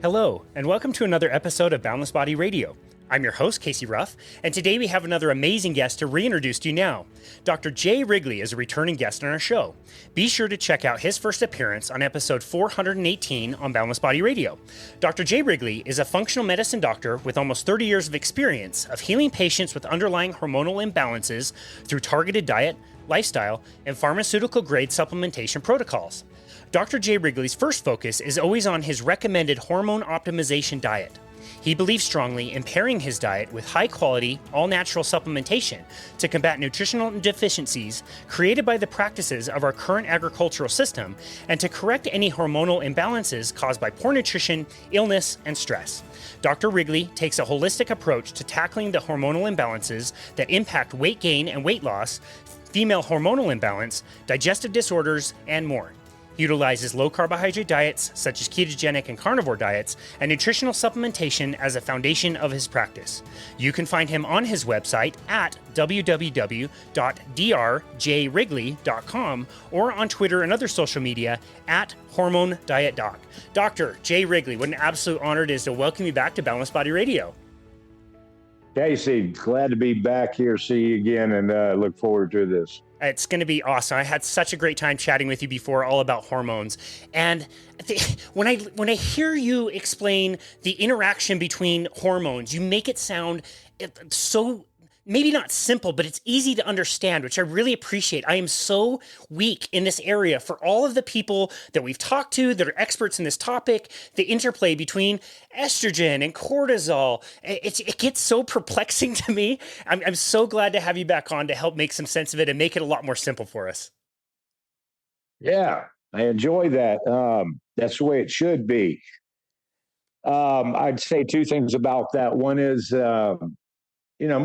Hello, and welcome to another episode of Boundless Body Radio. I'm your host, Casey Ruff, and today we have another amazing guest to reintroduce to you now. Dr. Jay Wrigley is a returning guest on our show. Be sure to check out his first appearance on episode 418 on Boundless Body Radio. Dr. Jay Wrigley is a functional medicine doctor with almost 30 years of experience of healing patients with underlying hormonal imbalances through targeted diet, lifestyle, and pharmaceutical-grade supplementation protocols. Dr. Jay Wrigley's first focus is always on his recommended hormone optimization diet. He believes strongly in pairing his diet with high-quality, all-natural supplementation to combat nutritional deficiencies created by the practices of our current agricultural system and to correct any hormonal imbalances caused by poor nutrition, illness, and stress. Dr. Wrigley takes a holistic approach to tackling the hormonal imbalances that impact weight gain and weight loss, female hormonal imbalance, digestive disorders, and more. He utilizes low-carbohydrate diets, such as ketogenic and carnivore diets, and nutritional supplementation as a foundation of his practice. You can find him on his website at www.drjwrigley.com or on Twitter and other social media at Hormone Diet Doc. Dr. Jay Wrigley, what an absolute honor it is to welcome you back to Boundless Body Radio. Casey, glad to be back here, see you again, and look forward to this. It's going to be awesome. I had such a great time chatting with you before, all about hormones. And when I hear you explain the interaction between hormones, you make it sound so, maybe not simple, but it's easy to understand, which I really appreciate. I am so weak in this area. For all of the people that we've talked to that are experts in this topic, the interplay between estrogen and cortisol, it gets so perplexing to me. I'm so glad to have you back on to help make some sense of it and make it a lot more simple for us. Yeah, I enjoy that. That's the way it should be. I'd say two things about that. One is, I'm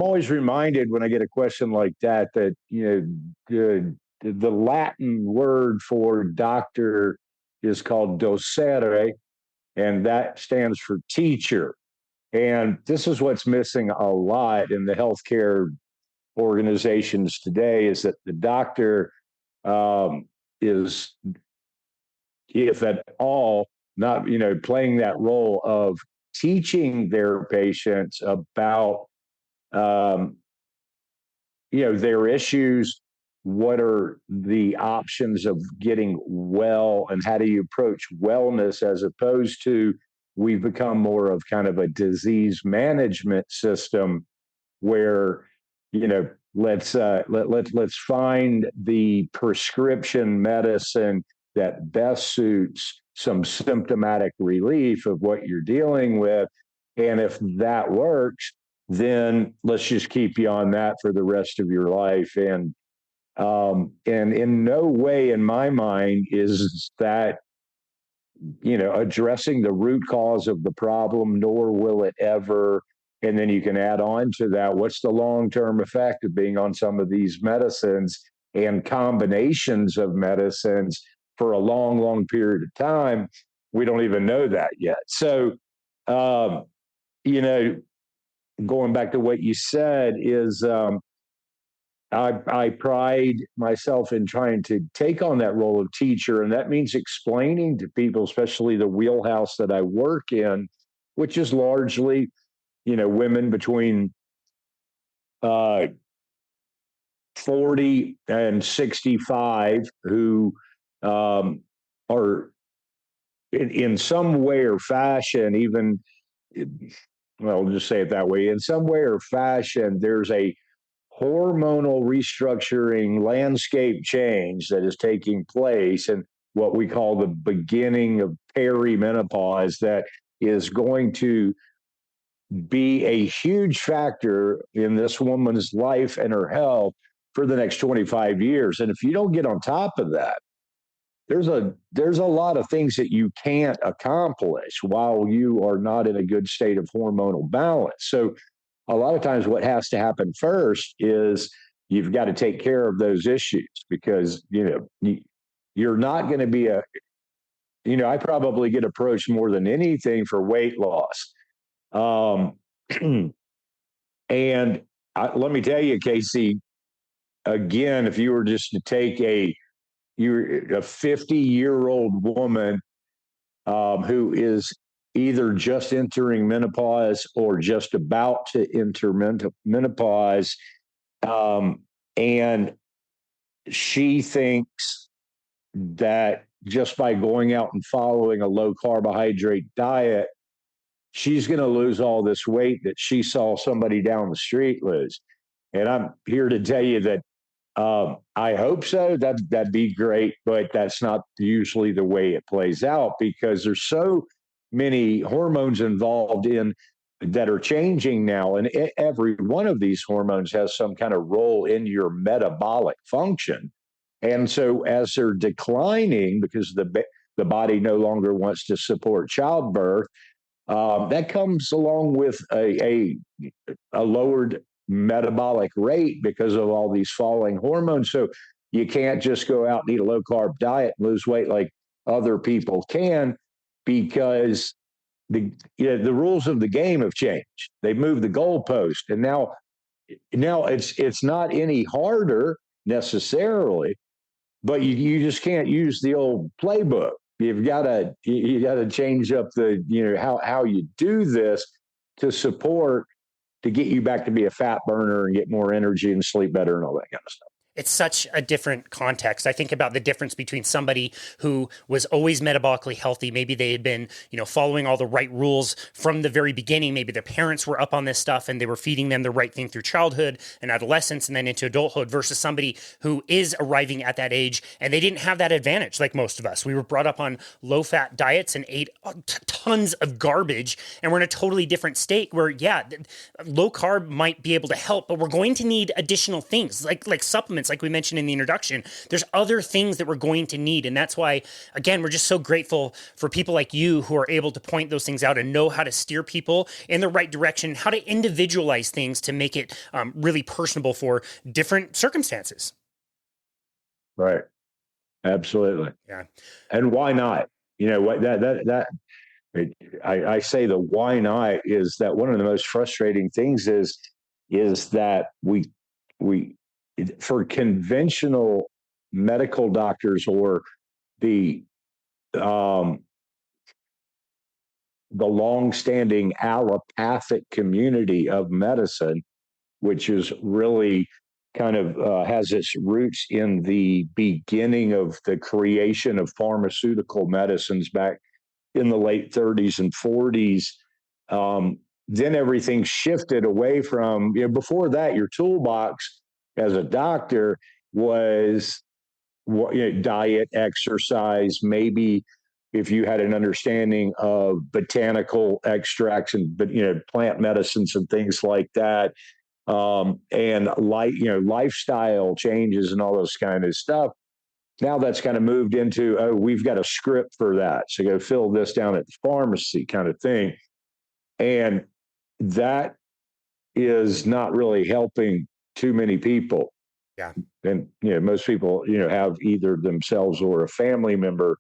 always reminded when I get a question like that, the Latin word for doctor is called docere, and that stands for teacher. And this is what's missing a lot in the healthcare organizations today is that the doctor is, if at all, not, playing that role of teaching their patients about their issues, what are the options of getting well, and how do you approach wellness, as opposed to we've become more of kind of a disease management system where, let's find the prescription medicine that best suits some symptomatic relief of what you're dealing with. And if that works, then let's just keep you on that for the rest of your life. And in no way in my mind is that, addressing the root cause of the problem, nor will it ever. And then you can add on to that, what's the long-term effect of being on some of these medicines and combinations of medicines for a long, long period of time? We don't even know that yet. So, going back to what you said is I pride myself in trying to take on that role of teacher, and that means explaining to people, especially the wheelhouse that I work in, which is largely, women between 40 and 65 who are in some way or fashion, well, I'll just say it that way. In some way or fashion, there's a hormonal restructuring landscape change that is taking place, and what we call the beginning of perimenopause, that is going to be a huge factor in this woman's life and her health for the next 25 years. And if you don't get on top of that, there's a lot of things that you can't accomplish while you are not in a good state of hormonal balance. So a lot of times what has to happen first is you've got to take care of those issues, because, you're not going to be I probably get approached more than anything for weight loss. And let me tell you, Casey, again, if you were just to take you're a 50-year-old woman who is either just entering menopause or just about to enter menopause. And she thinks that just by going out and following a low carbohydrate diet, she's going to lose all this weight that she saw somebody down the street lose. And I'm here to tell you that I hope so. That'd be great, but that's not usually the way it plays out, because there's so many hormones involved in that are changing now, and every one of these hormones has some kind of role in your metabolic function. And so, as they're declining, because the body no longer wants to support childbirth, that comes along with a lowered metabolic rate because of all these falling hormones. So you can't just go out and eat a low carb diet and lose weight like other people can, because the rules of the game have changed. They've moved the goalpost, and now it's not any harder necessarily, but you just can't use the old playbook. You got to change up how you do this to support, to get you back to be a fat burner and get more energy and sleep better and all that kind of stuff. It's such a different context. I think about the difference between somebody who was always metabolically healthy. Maybe they had been, following all the right rules from the very beginning. Maybe their parents were up on this stuff and they were feeding them the right thing through childhood and adolescence and then into adulthood, versus somebody who is arriving at that age and they didn't have that advantage like most of us. We were brought up on low-fat diets and ate tons of garbage, and we're in a totally different state where, low carb might be able to help, but we're going to need additional things like supplements, like we mentioned in the introduction. There's other things that we're going to need. And that's why, again, we're just so grateful for people like you who are able to point those things out and know how to steer people in the right direction, how to individualize things to make it really personable for different circumstances. Right. Absolutely. Yeah. And why not? I say the why not is that one of the most frustrating things is that we for conventional medical doctors, or the long-standing allopathic community of medicine, which is really kind of has its roots in the beginning of the creation of pharmaceutical medicines back in the late 30s and 40s. Then everything shifted away from, before that, your toolbox as a doctor was diet, exercise, maybe if you had an understanding of botanical extracts and plant medicines and things like that, and lifestyle changes and all those kind of stuff. Now that's kind of moved into, we've got a script for that, so go fill this down at the pharmacy kind of thing, and that is not really helping too many people. Yeah. And most people have either themselves or a family member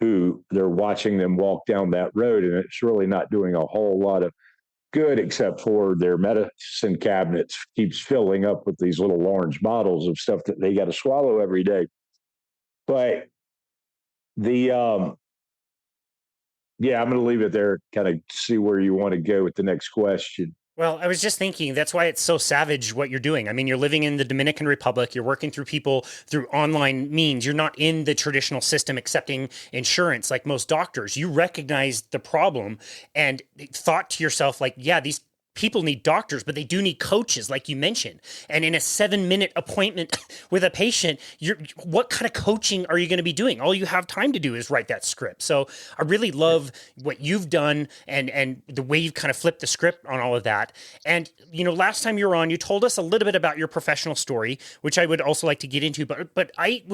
who they're watching them walk down that road, and it's really not doing a whole lot of good, except for their medicine cabinets keeps filling up with these little orange bottles of stuff that they got to swallow every day. But I'm going to leave it there, kind of see where you want to go with the next question. Well, I was just thinking, that's why it's so savage what you're doing. I mean, you're living in the Dominican Republic, you're working through people through online means, you're not in the traditional system accepting insurance like most doctors. You recognized the problem and thought to yourself, like, these people need doctors, but they do need coaches, like you mentioned. And in a 7-minute appointment with a patient, what kind of coaching are you going to be doing? All you have time to do is write that script. So I really love what you've done and the way you've kind of flipped the script on all of that. And, last time you were on, you told us a little bit about your professional story, which I would also like to get into. But I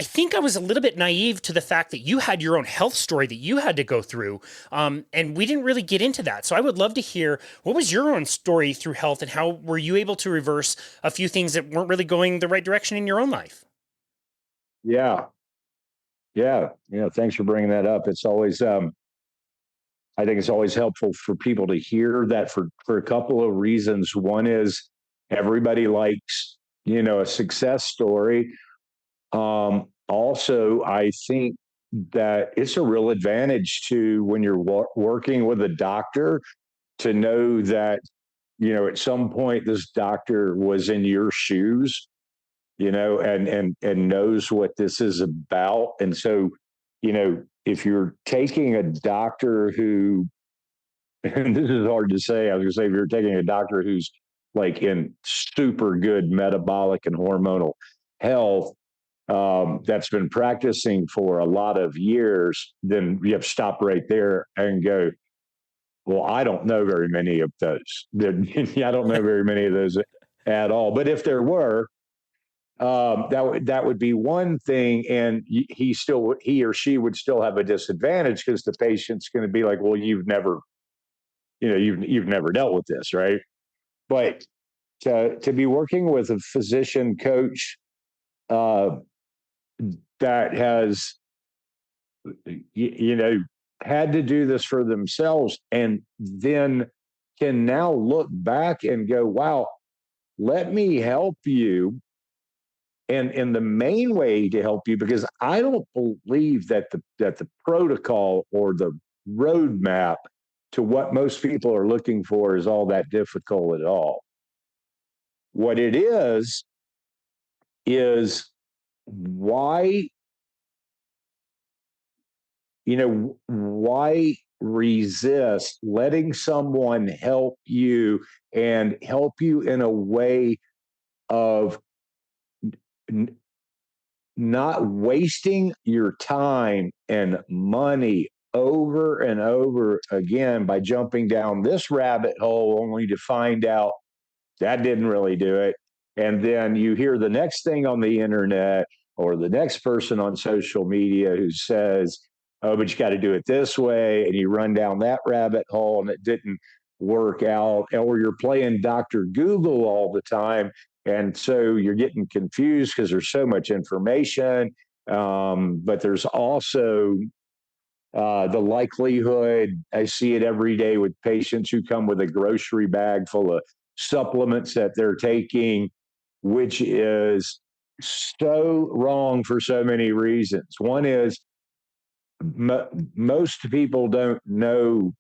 think I was a little bit naive to the fact that you had your own health story that you had to go through. And we didn't really get into that. So I would love to hear, what was your own story through health, and how were you able to reverse a few things that weren't really going the right direction in your own life? Yeah. Thanks for bringing that up. It's always, I think it's always helpful for people to hear that for a couple of reasons. One is everybody likes, a success story. Also, I think that it's a real advantage to when you're working with a doctor to know that, at some point this doctor was in your shoes, and knows what this is about. And so, if you're taking a doctor who, and this is hard to say, I was going to say, if you're taking a doctor who's like in super good metabolic and hormonal health, that's been practicing for a lot of years, then you have to stop right there and go, well, I don't know very many of those. I don't know very many of those at all. But if there were, that would be one thing, and he or she would still have a disadvantage because the patient's going to be like, well, you've never dealt with this, right? But to be working with a physician coach that has had to do this for themselves, and then can now look back and go, wow, let me help you. And the main way to help you, because I don't believe that the protocol or the roadmap to what most people are looking for is all that difficult at all. What it is why why resist letting someone help you, and help you in a way of not wasting your time and money over and over again by jumping down this rabbit hole only to find out that didn't really do it. And then you hear the next thing on the internet or the next person on social media who says, oh, but you got to do it this way. And you run down that rabbit hole and it didn't work out. Or you're playing Dr. Google all the time. And so you're getting confused because there's so much information. But there's also the likelihood, I see it every day with patients who come with a grocery bag full of supplements that they're taking, which is so wrong for so many reasons. One is most people don't know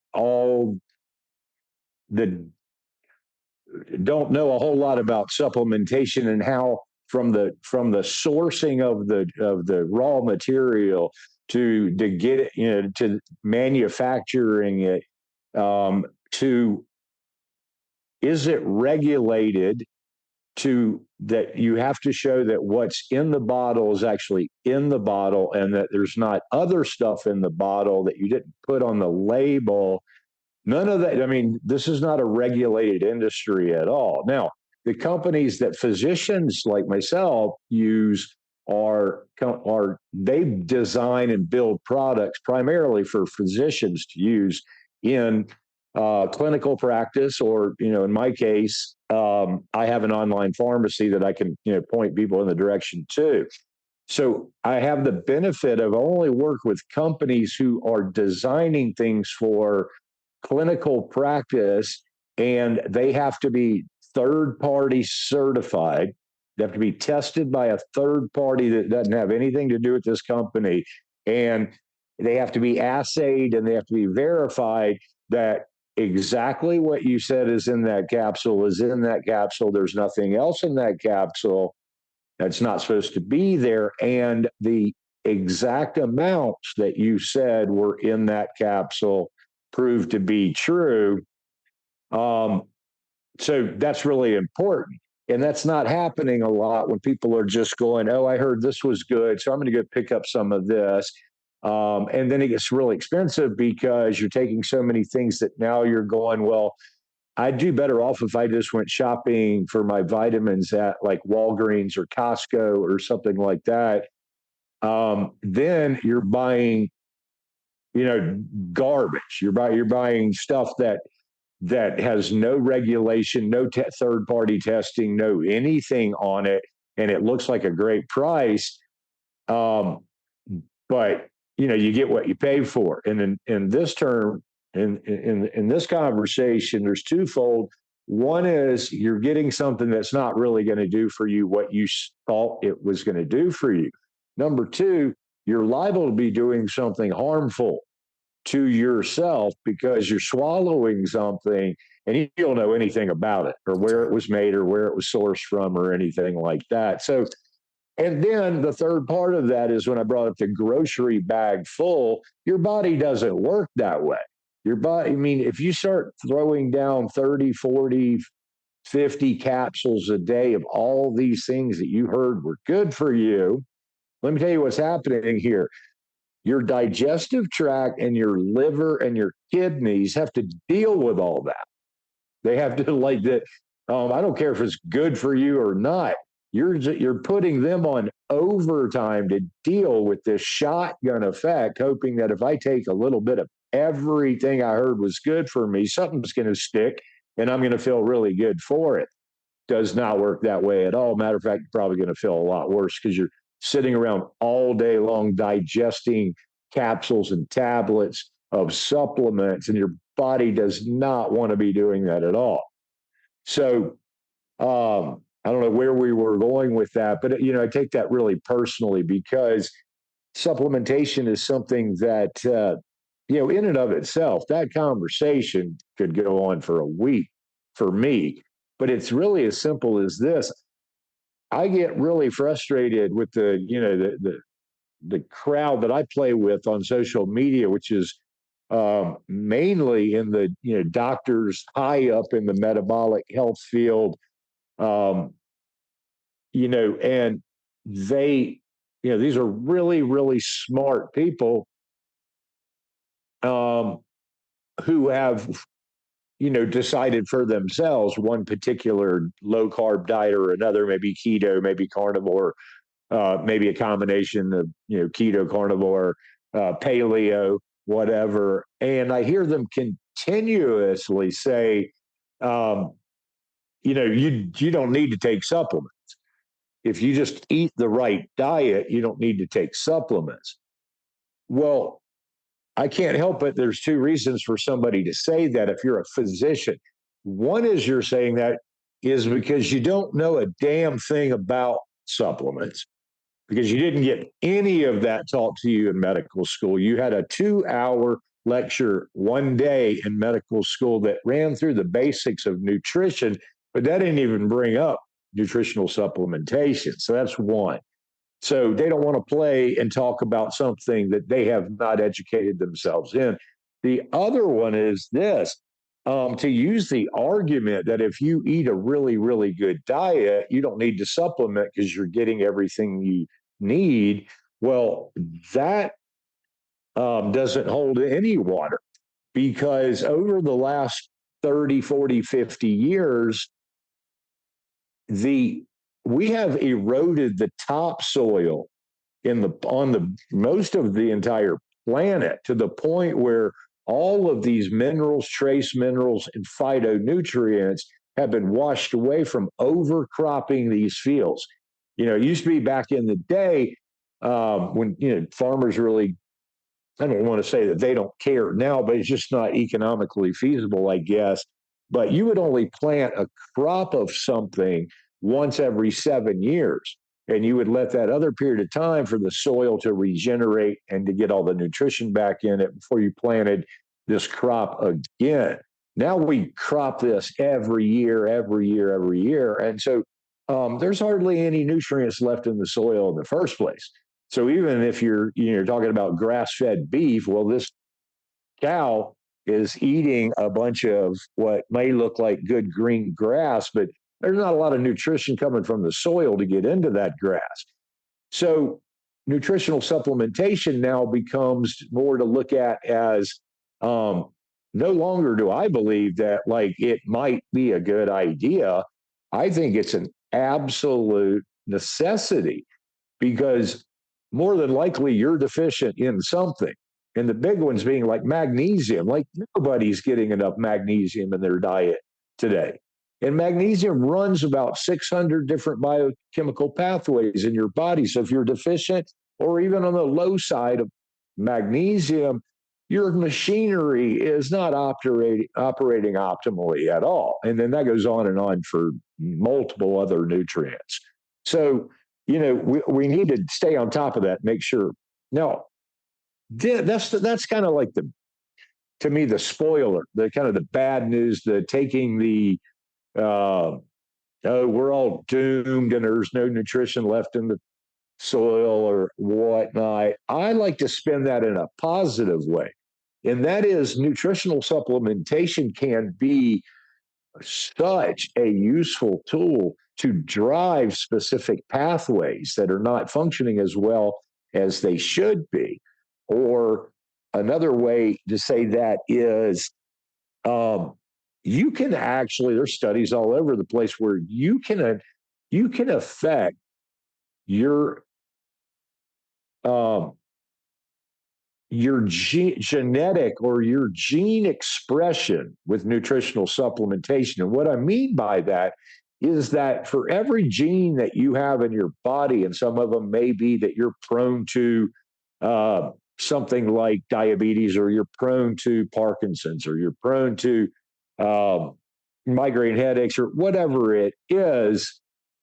don't know a whole lot about supplementation and how from the sourcing of the raw material to get it, to manufacturing it, to is it regulated, to that you have to show that what's in the bottle is actually in the bottle, and that there's not other stuff in the bottle that you didn't put on the label. None of that. I mean, this is not a regulated industry at all. Now, the companies that physicians like myself use are they design and build products primarily for physicians to use in clinical practice, or in my case, I have an online pharmacy that I can point people in the direction to. So I have the benefit of only work with companies who are designing things for clinical practice, and they have to be third party certified. They have to be tested by a third party that doesn't have anything to do with this company, and they have to be assayed, and they have to be verified that exactly what you said is in that capsule is in that capsule. There's nothing else in that capsule that's not supposed to be there, and the exact amounts that you said were in that capsule proved to be true. So that's really important. And that's not happening a lot when people are just going, oh, I heard this was good, so I'm going to go pick up some of this. And then it gets really expensive because you're taking so many things that now you're going, well, I'd do better off if I just went shopping for my vitamins at like Walgreens or Costco or something like that. Then you're buying, garbage. You're buying stuff that has no regulation, no third party testing, no anything on it, and it looks like a great price. But you get what you pay for. And in this term, in this conversation, there's twofold. One is you're getting something that's not really going to do for you what you thought it was going to do for you. Number two, you're liable to be doing something harmful to yourself because you're swallowing something and you don't know anything about it or where it was made or where it was sourced from or anything like that. So, and then the third part of that is when I brought up the grocery bag full, your body doesn't work that way. Your body, I mean, if you start throwing down 30, 40, 50 capsules a day of all these things that you heard were good for you, let me tell you what's happening here. Your digestive tract and your liver and your kidneys have to deal with all that. They have to like that. I don't care if it's good for you or not. You're putting them on overtime to deal with this shotgun effect, hoping that if I take a little bit of everything I heard was good for me, something's going to stick and I'm going to feel really good for it. Does not work that way at all. Matter of fact, you're probably going to feel a lot worse because you're sitting around all day long digesting capsules and tablets of supplements, and your body does not want to be doing that at all. So I don't know where we were going with that, but I take that really personally because supplementation is something that in and of itself, that conversation could go on for a week for me. But it's really as simple as this. I get really frustrated with the crowd that I play with on social media, which is mainly in the doctors high up in the metabolic health field, and they these are really really smart people who have decided for themselves one particular low carb diet or another, maybe keto, maybe carnivore, maybe a combination of keto, carnivore, paleo, whatever. And I hear them continuously say, you don't need to take supplements. If you just eat the right diet, you don't need to take supplements. Well, I can't help it. There's two reasons for somebody to say that if you're a physician. One is you're saying that is because you don't know a damn thing about supplements, because you didn't get any of that taught to you in medical school. You had a 2-hour lecture one day in medical school that ran through the basics of nutrition, but that didn't even bring up nutritional supplementation. So that's one. So they don't want to play and talk about something that they have not educated themselves in. The other one is this, to use the argument that if you eat a really, really good diet, you don't need to supplement because you're getting everything you need. Well, that doesn't hold any water, because over the last 30, 40, 50 years, we have eroded the topsoil on the most of the entire planet to the point where all of these minerals, trace minerals, and phytonutrients have been washed away from overcropping these fields. It used to be back in the day when farmers really, I don't want to say that they don't care now, but it's just not economically feasible, I guess. But you would only plant a crop of something once every 7 years. And you would let that other period of time for the soil to regenerate and to get all the nutrition back in it before you planted this crop again. Now we crop this every year, every year, every year. And so there's hardly any nutrients left in the soil in the first place. So even if you're talking about grass-fed beef, well, this cow is eating a bunch of what may look like good green grass, but there's not a lot of nutrition coming from the soil to get into that grass. So nutritional supplementation now becomes more to look at as no longer do I believe that like it might be a good idea. I think it's an absolute necessity, because more than likely you're deficient in something. And the big ones being like magnesium. Like nobody's getting enough magnesium in their diet today. And magnesium runs about 600 different biochemical pathways in your body. So if you're deficient or even on the low side of magnesium, your machinery is not operating optimally at all. And then that goes on and on for multiple other nutrients. So, we need to stay on top of that, make sure Now, that's kind of like to me, the spoiler, the kind of the bad news, the taking the, oh, we're all doomed and there's no nutrition left in the soil or whatnot. I like to spin that in a positive way. And that is nutritional supplementation can be such a useful tool to drive specific pathways that are not functioning as well as they should be. Or another way to say that is um, you can actually, there's studies all over the place where you can affect your um, genetic or your gene expression with nutritional supplementation. And what I mean by that is that for every gene that you have in your body, and some of them may be that you're prone to uh, something like diabetes, or you're prone to Parkinson's, or you're prone to um, migraine headaches, or whatever it is,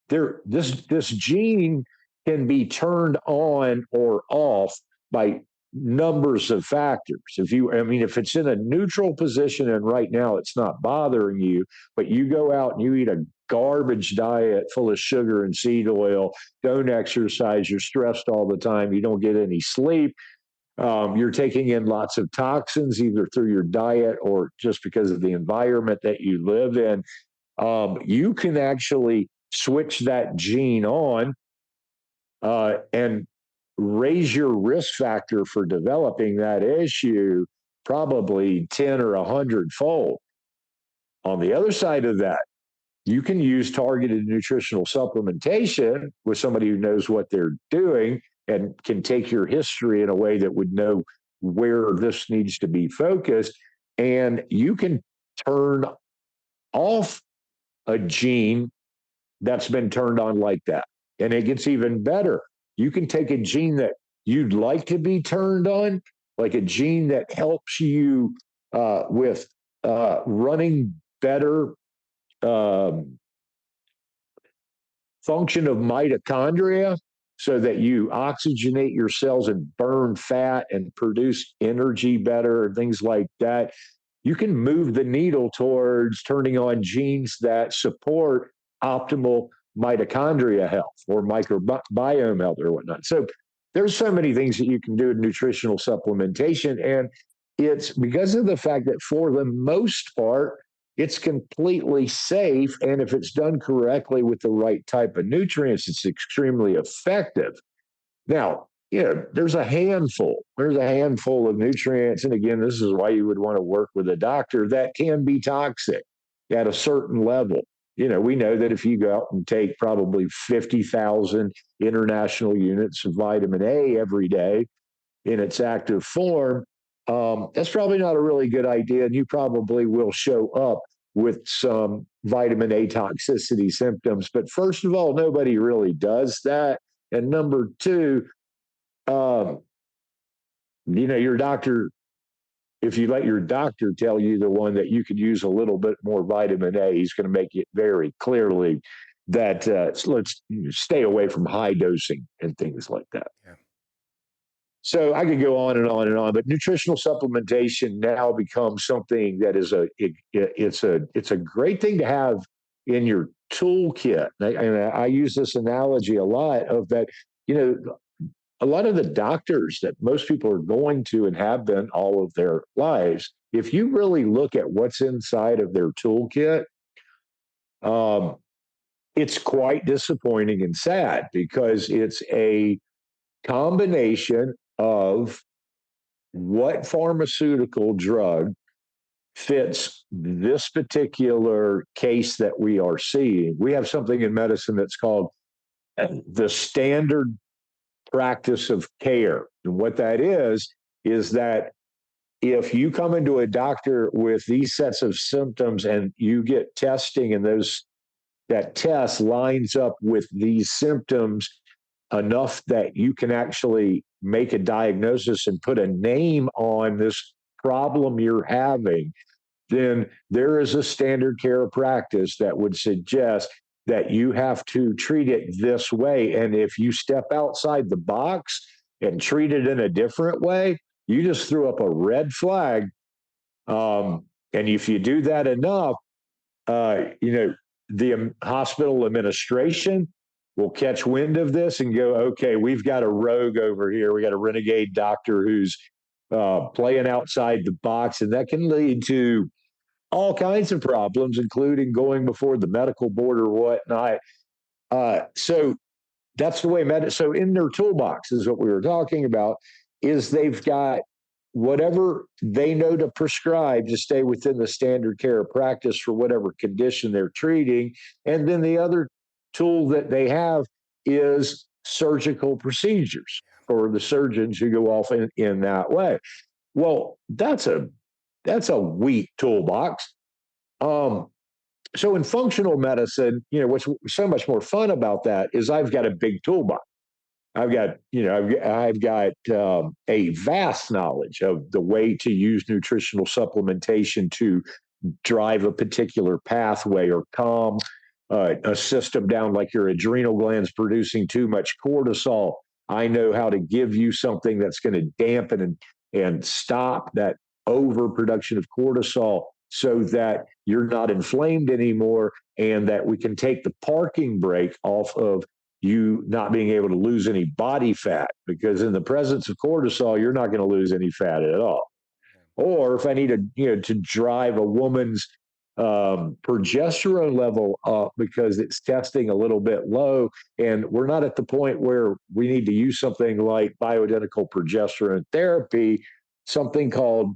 this gene can be turned on or off by numbers of factors. If it's in a neutral position and right now it's not bothering you, but you go out and you eat a garbage diet full of sugar and seed oil, don't exercise, you're stressed all the time, you don't get any sleep, you're taking in lots of toxins either through your diet or just because of the environment that you live in, you can actually switch that gene on and raise your risk factor for developing that issue probably 10 or 100 fold. On the other side of that, you can use targeted nutritional supplementation with somebody who knows what they're doing and can take your history in a way that would know where this needs to be focused. And you can turn off a gene that's been turned on like that. And it gets even better. You can take a gene that you'd like to be turned on, like a gene that helps you with running better function of mitochondria so that you oxygenate your cells and burn fat and produce energy better and things like that. You can move the needle towards turning on genes that support optimal mitochondria health or microbiome health or whatnot. So there's so many things that you can do in nutritional supplementation. And it's because of the fact that for the most part, it's completely safe. And if it's done correctly with the right type of nutrients, it's extremely effective. Now, there's a handful. There's a handful of nutrients. And again, this is why you would want to work with a doctor that can be toxic at a certain level. We know that if you go out and take probably 50,000 international units of vitamin A every day in its active form, that's probably not a really good idea. And you probably will show up with some vitamin A toxicity symptoms. But first of all, nobody really does that. And number two, your doctor, if you let your doctor tell you the one that you could use a little bit more vitamin A, he's going to make it very clearly that let's stay away from high dosing and things like that. Yeah. So I could go on and on and on, but nutritional supplementation now becomes something that is it's a great thing to have in your toolkit. And I use this analogy a lot of that, a lot of the doctors that most people are going to and have been all of their lives, if you really look at what's inside of their toolkit, it's quite disappointing and sad because it's a combination of what pharmaceutical drug fits this particular case that we are seeing. We have something in medicine that's called the standard practice of care. And what that is that if you come into a doctor with these sets of symptoms and you get testing and that test lines up with these symptoms enough that you can actually make a diagnosis and put a name on this problem you're having, then there is a standard care practice that would suggest that you have to treat it this way. And if you step outside the box and treat it in a different way, you just threw up a red flag. And if you do that enough, the hospital administration will catch wind of this and go, okay, we've got a rogue over here. We got a renegade doctor who's playing outside the box. And that can lead to all kinds of problems, including going before the medical board or whatnot. So that's the way so in their toolbox is what we were talking about, is they've got whatever they know to prescribe to stay within the standard care of practice for whatever condition they're treating. And then the other tool that they have is surgical procedures for the surgeons who go off in that way. Well, that's a weak toolbox. So in functional medicine, what's so much more fun about that is I've got a big toolbox. I've got a vast knowledge of the way to use nutritional supplementation to drive a particular pathway or calm a system down, like your adrenal glands producing too much cortisol. I know how to give you something that's going to dampen and stop that overproduction of cortisol so that you're not inflamed anymore, and that we can take the parking brake off of you not being able to lose any body fat, because in the presence of cortisol, you're not going to lose any fat at all. Or if I need to drive a woman's progesterone level up because it's testing a little bit low, and we're not at the point where we need to use something like bioidentical progesterone therapy, something called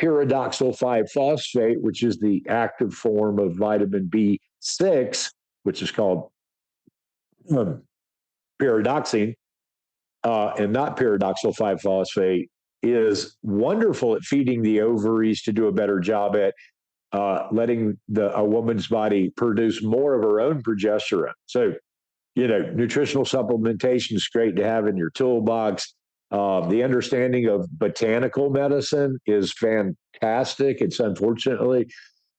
pyridoxal 5-phosphate, which is the active form of vitamin B6, which is called pyridoxine, and not pyridoxal 5-phosphate, is wonderful at feeding the ovaries to do a better job at letting a woman's body produce more of her own progesterone. So, nutritional supplementation is great to have in your toolbox. The understanding of botanical medicine is fantastic. It's unfortunately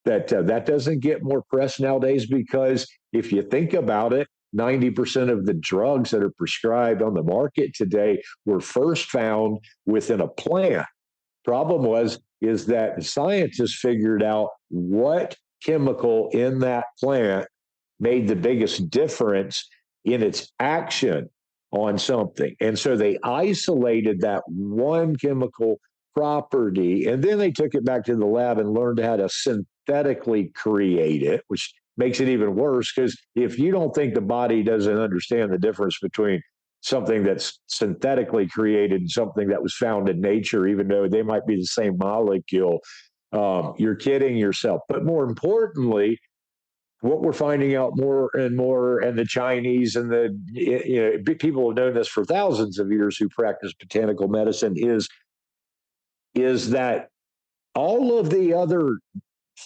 that doesn't get more press nowadays, because if you think about it, 90% of the drugs that are prescribed on the market today were first found within a plant. Problem is that scientists figured out what chemical in that plant made the biggest difference in its action on something. And so they isolated that one chemical property, and then they took it back to the lab and learned how to synthetically create it, which makes it even worse, because if you don't think the body doesn't understand the difference between something that's synthetically created and something that was found in nature, even though they might be the same molecule, you're kidding yourself. But more importantly, what we're finding out more and more, and the Chinese and the people have known this for thousands of years who practice botanical medicine, is that all of the other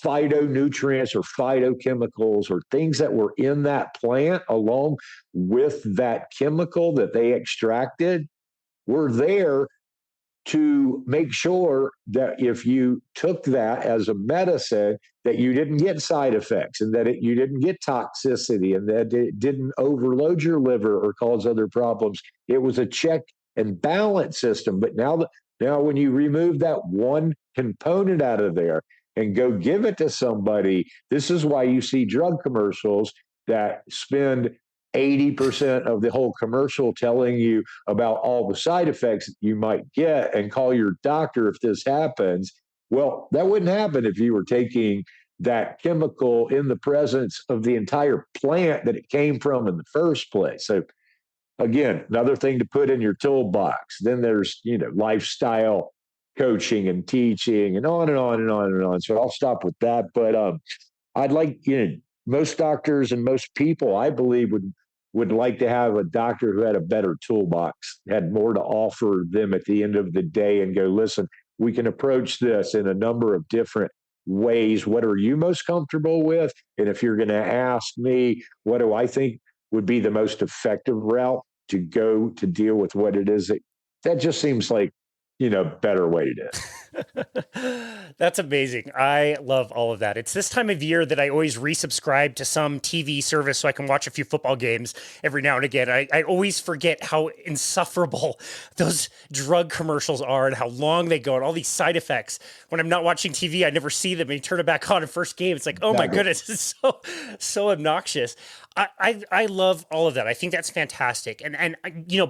phytonutrients or phytochemicals or things that were in that plant along with that chemical that they extracted were there to make sure that if you took that as a medicine, that you didn't get side effects, and that you didn't get toxicity, and that it didn't overload your liver or cause other problems. It was a check and balance system. But now when you remove that one component out of there and go give it to somebody, this is why you see drug commercials that spend 80% of the whole commercial telling you about all the side effects that you might get, and call your doctor if this happens. Well, that wouldn't happen if you were taking that chemical in the presence of the entire plant that it came from in the first place. So again, another thing to put in your toolbox. Then there's, lifestyle coaching and teaching and on and on and on and on. So I'll stop with that. But I'd like, most doctors and most people, I believe, would like to have a doctor who had a better toolbox, had more to offer them at the end of the day, and go, listen, we can approach this in a number of different ways. What are you most comfortable with? And if you're going to ask me, what do I think would be the most effective route to go to deal with what it is that just seems like, better way to do it. That's amazing. I love all of that. It's this time of year that I always resubscribe to some TV service so I can watch a few football games every now and again. I always forget how insufferable those drug commercials are and how long they go and all these side effects. When I'm not watching TV, I never see them. And you turn it back on in first game. It's like, oh my Exactly. goodness, it's so obnoxious. I love all of that. I think that's fantastic. And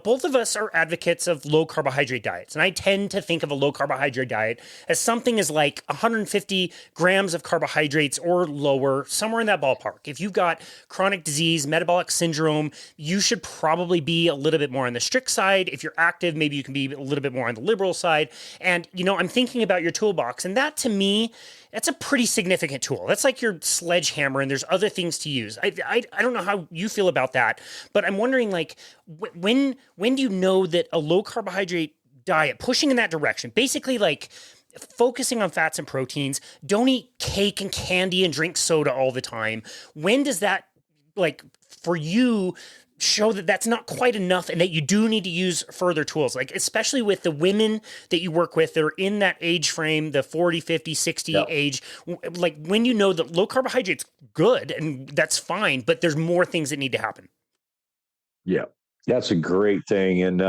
both of us are advocates of low carbohydrate diets. And I tend to think of a low carbohydrate diet as something as like 150 grams of carbohydrates or lower, somewhere in that ballpark. If you've got chronic disease, metabolic syndrome, you should probably be a little bit more on the strict side. If you're active, maybe you can be a little bit more on the liberal side. And, I'm thinking about your toolbox. And that to me, that's a pretty significant tool. That's like your sledgehammer, and there's other things to use. I don't know how you feel about that, but I'm wondering, like, when do you know that a low carbohydrate diet, pushing in that direction, basically like focusing on fats and proteins, don't eat cake and candy and drink soda all the time. When does that, like, for you, show that that's not quite enough and that you do need to use further tools, like especially with the women that you work with that are in that age frame, the 40, 50, 60 Yeah. age, like when you know that low carbohydrates good and that's fine, but there's more things that need to happen. Yeah. That's a great thing. And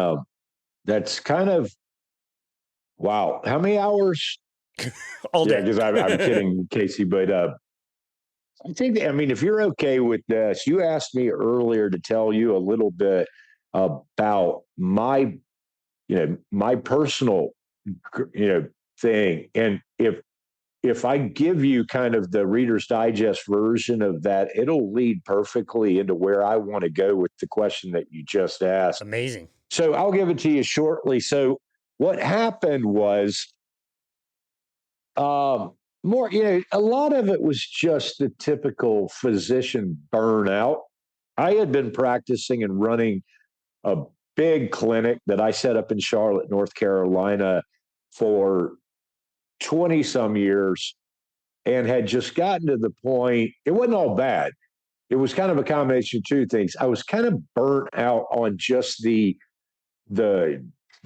that's kind of, wow. How many hours? All Yeah, day. because I'm kidding, Casey, but I think, I mean, if you're okay with this, you asked me earlier to tell you a little bit about my personal, thing. And if I give you kind of the Reader's Digest version of that, it'll lead perfectly into where I want to go with the question that you just asked. Amazing. So I'll give it to you shortly. So what happened was, um, a lot of it was just the typical physician burnout. I had been practicing and running a big clinic that I set up in Charlotte, North Carolina for 20 some years and had just gotten to the point, it wasn't all bad. It was kind of a combination of two things. I was kind of burnt out on just the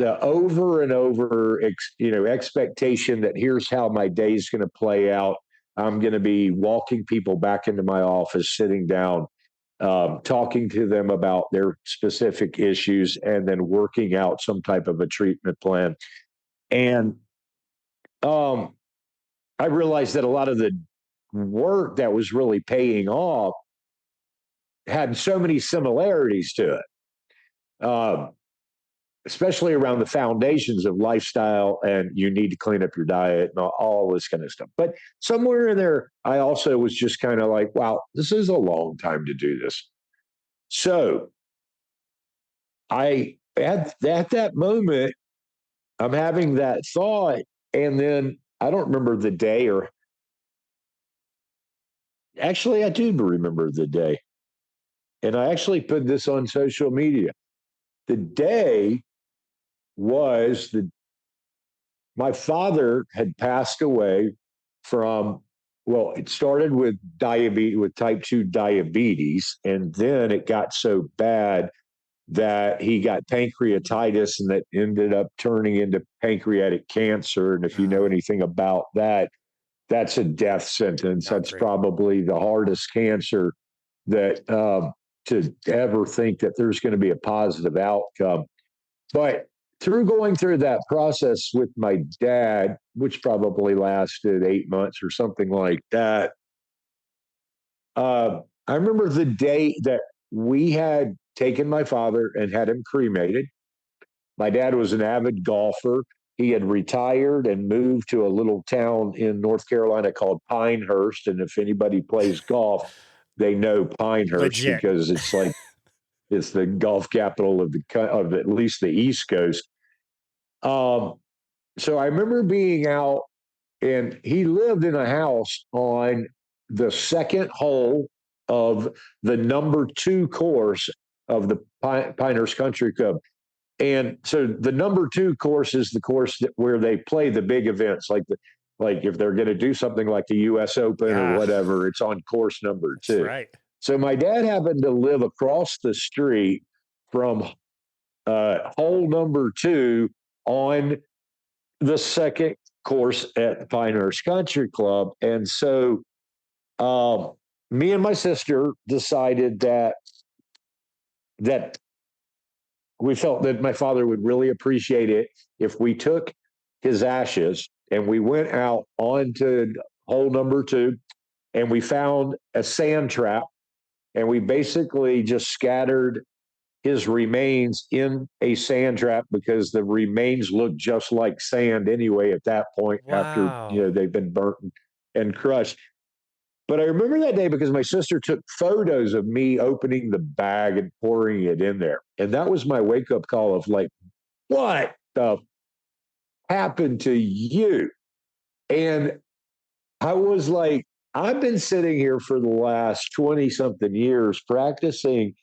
over and over expectation that here's how my day's going to play out. I'm going to be walking people back into my office, sitting down, talking to them about their specific issues, and then working out some type of a treatment plan. And um, I realized that a lot of the work that was really paying off had so many similarities to it. Especially around the foundations of lifestyle, and you need to clean up your diet and all this kind of stuff. But somewhere in there, I also was just kind of like, wow, this is a long time to do this. So at that moment, I'm having that thought, and then I don't remember the day, or actually, I do remember the day. And I actually put this on social media. The day was my father had passed away from, well, it started with diabetes, with type 2 diabetes, and then it got so bad that he got pancreatitis, and that ended up turning into pancreatic cancer. And if you know anything about that, that's a death sentence. Not That's great. probably the hardest cancer that to ever think that there's going to be a positive outcome. But through going through that process with my dad, which probably lasted 8 months or something like that, I remember the day that we had taken my father and had him cremated. My dad was an avid golfer. He had retired and moved to a little town in North Carolina called Pinehurst. And if anybody plays golf, they know Pinehurst Legit. because it's the golf capital of at least the East Coast. Um, so I remember being out, and he lived in a house on the second hole of the number 2 course of the Pinehurst Country Club. And so the number 2 course is the course where they play the big events, like if they're going to do something like the U.S. Open or Yeah, whatever, it's on course number that's 2. right. So my dad happened to live across the street from hole number 2 on the second course at the Pinehurst Country Club. And so me and my sister decided that we felt that my father would really appreciate it if we took his ashes and we went out onto hole number 2 and we found a sand trap, and we basically just scattered his remains in a sand trap because the remains look just like sand anyway at that point after Wow. they've been burnt and crushed. But I remember that day because my sister took photos of me opening the bag and pouring it in there. And that was my wake up call of like, what the happened to you? And I was like, I've been sitting here for the last 20 something years practicing,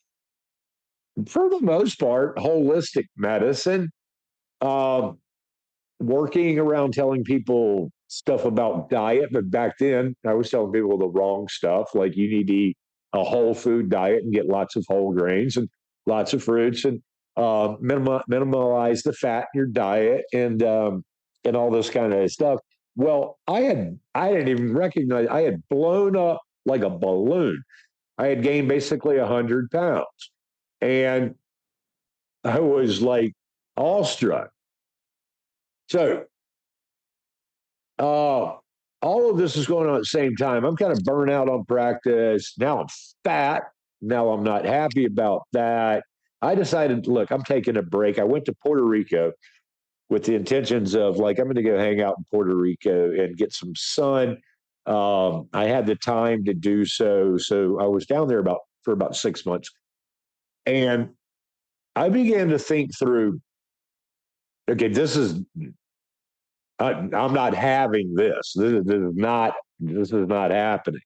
for the most part, holistic medicine, um, working around telling people stuff about diet. But back then, I was telling people the wrong stuff, like you need to eat a whole food diet and get lots of whole grains and lots of fruits and minimize the fat in your diet and all this kind of stuff. Well, I didn't even recognize I had blown up like a balloon. I had gained basically 100 pounds, and I was like awestruck. So all of this is going on at the same time. I'm kind of burnt out on practice. Now I'm fat. Now I'm not happy about that. I decided, look, I'm taking a break. I went to Puerto Rico with the intentions of like, I'm going to go hang out in Puerto Rico and get some sun. I had the time to do so. So I was down there for about 6 months. And I began to think through, okay, I'm not having this. This is not happening.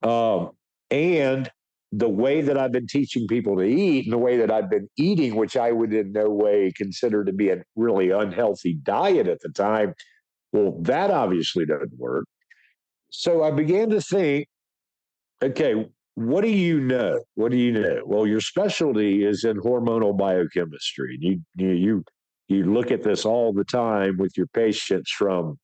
Um, and the way that I've been teaching people to eat and the way that I've been eating, which I would in no way consider to be a really unhealthy diet at the time, well, that obviously doesn't work. So I began to think, okay, what do you know? What do you know? Well, your specialty is in hormonal biochemistry. You look at this all the time with your patients, from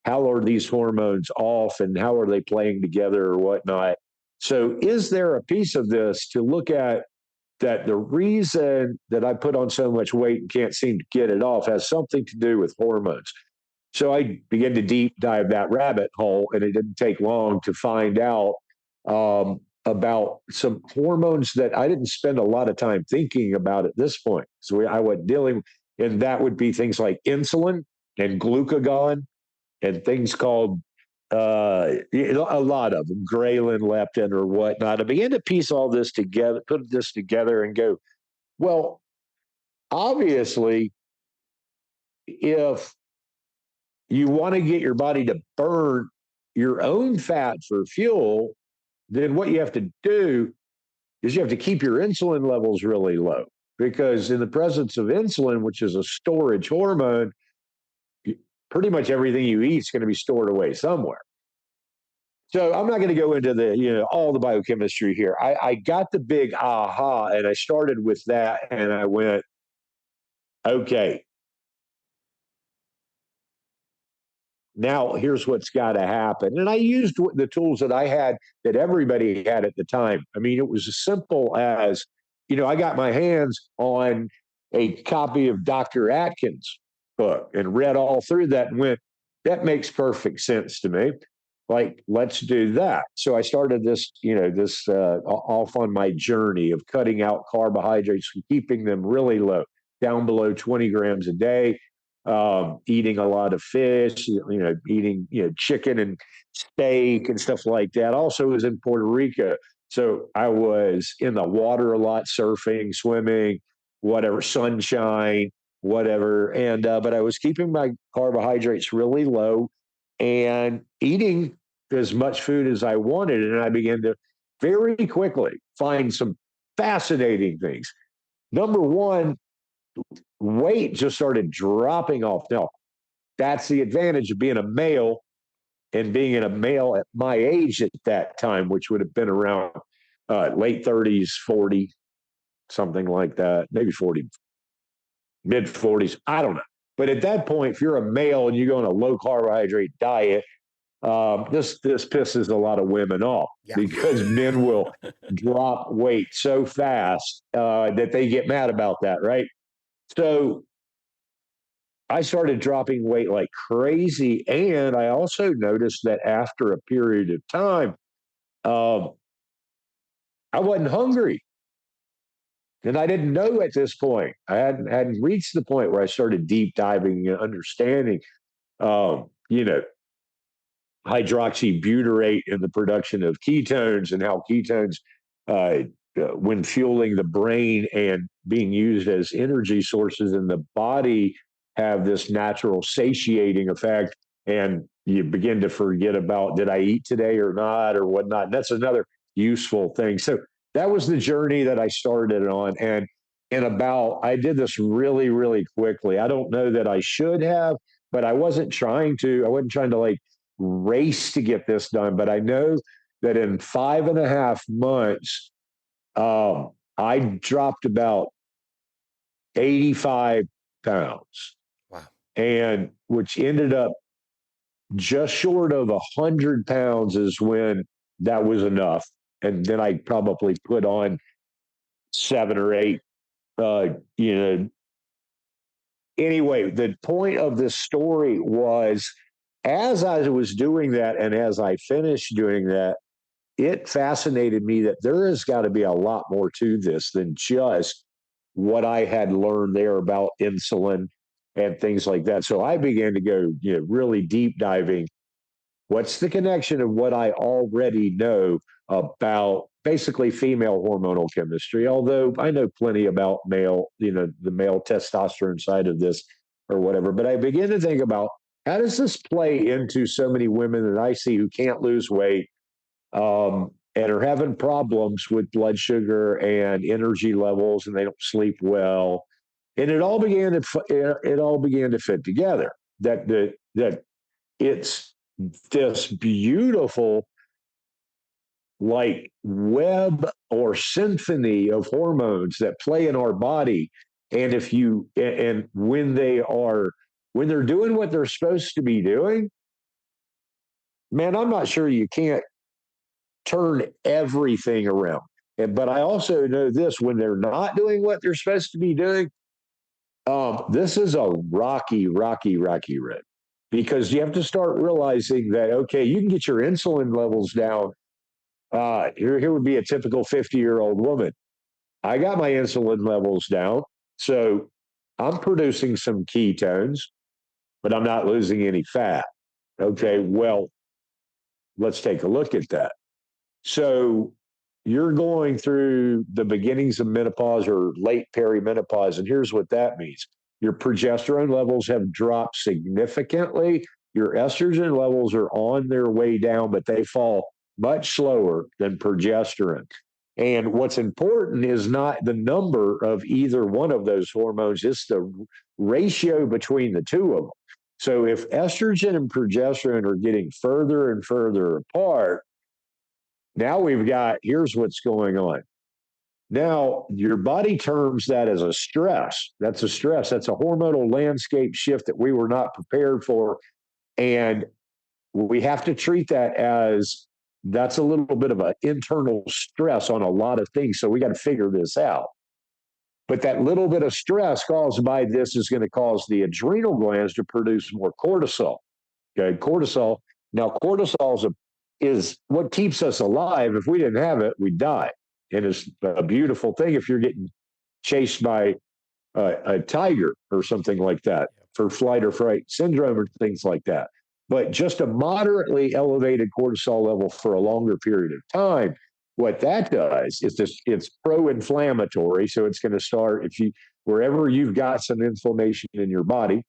how are these hormones off and how are they playing together or whatnot. So is there a piece of this to look at, that the reason that I put on so much weight and can't seem to get it off has something to do with hormones? So I began to deep dive that rabbit hole, and it didn't take long to find out about some hormones that I didn't spend a lot of time thinking about at this point. So I was dealing, and that would be things like insulin and glucagon and things called a lot of them, ghrelin, leptin, or whatnot. I began to piece all this together, put this together, and go, well, obviously, if you want to get your body to burn your own fat for fuel, then what you have to do is you have to keep your insulin levels really low. Because in the presence of insulin, which is a storage hormone, pretty much everything you eat is going to be stored away somewhere. So I'm not going to go into all the biochemistry here. I got the big aha, and I started with that, and I went, okay, now here's what's got to happen. And I used the tools that I had, that everybody had at the time. I mean, it was as simple as, I got my hands on a copy of Dr. Atkins' book and read all through that and went, that makes perfect sense to me. Like, let's do that. So I started this, off on my journey of cutting out carbohydrates and keeping them really low, down below 20 grams a day, eating a lot of fish, eating, chicken and steak and stuff like that. Also was in Puerto Rico. So I was in the water a lot, surfing, swimming, whatever, sunshine, whatever. And, but I was keeping my carbohydrates really low and eating as much food as I wanted. And I began to very quickly find some fascinating things. Number one, weight just started dropping off. Now, that's the advantage of being a male and being a male at my age at that time, which would have been around late 30s, 40, something like that, maybe 40, mid 40s. I don't know. But at that point, if you're a male and you go on a low carbohydrate diet, this pisses a lot of women off Yeah. because men will drop weight so fast that they get mad about that, right? So I started dropping weight like crazy, and I also noticed that after a period of time, um, I wasn't hungry. And I didn't know at this point. I hadn't reached the point where I started deep diving and understanding, you know, hydroxybutyrate in the production of ketones and how ketones, when fueling the brain and being used as energy sources in the body, have this natural satiating effect. And you begin to forget about, did I eat today or not, or whatnot. And that's another useful thing. So that was the journey that I started on. And I did this really, really quickly. I don't know that I should have, but I wasn't trying to. I wasn't trying to like race to get this done, but I know that in 5.5 months, I dropped about 85 pounds, Wow. and which ended up just short of 100 pounds is when that was enough. And then I probably put on 7 or 8, you know. Anyway, the point of this story was as I was doing that and as I finished doing that, it fascinated me that there has got to be a lot more to this than just what I had learned there about insulin and things like that. So I began to go, really deep diving. What's the connection of what I already know about basically female hormonal chemistry? Although I know plenty about male, the male testosterone side of this or whatever. But I begin to think about how does this play into so many women that I see who can't lose weight, and are having problems with blood sugar and energy levels, and they don't sleep well. And it all began to fit together. That it's this beautiful like web or symphony of hormones that play in our body. And when they're doing what they're supposed to be doing, man, I'm not sure you can't turn everything around. But I also know this: when they're not doing what they're supposed to be doing, this is a rocky, rocky, rocky road, because you have to start realizing that, okay, you can get your insulin levels down. Here would be a typical 50-year-old woman. I got my insulin levels down, so I'm producing some ketones, but I'm not losing any fat. Okay, well, let's take a look at that. So you're going through the beginnings of menopause or late perimenopause, and here's what that means. Your progesterone levels have dropped significantly. Your estrogen levels are on their way down, but they fall much slower than progesterone. And what's important is not the number of either one of those hormones, it's the ratio between the two of them. So if estrogen and progesterone are getting further and further apart, now here's what's going on. Now, your body terms that as a stress. That's a stress. That's a hormonal landscape shift that we were not prepared for. And we have to treat that as that's a little bit of an internal stress on a lot of things. So we got to figure this out. But that little bit of stress caused by this is going to cause the adrenal glands to produce more cortisol. Okay, cortisol. Now, cortisol is what keeps us alive. If we didn't have it, we'd die. And it's a beautiful thing if you're getting chased by a tiger or something like that for flight or fright syndrome or things like that. But just a moderately elevated cortisol level for a longer period of time, what that does is it's pro-inflammatory. So it's going to start wherever you've got some inflammation in your body,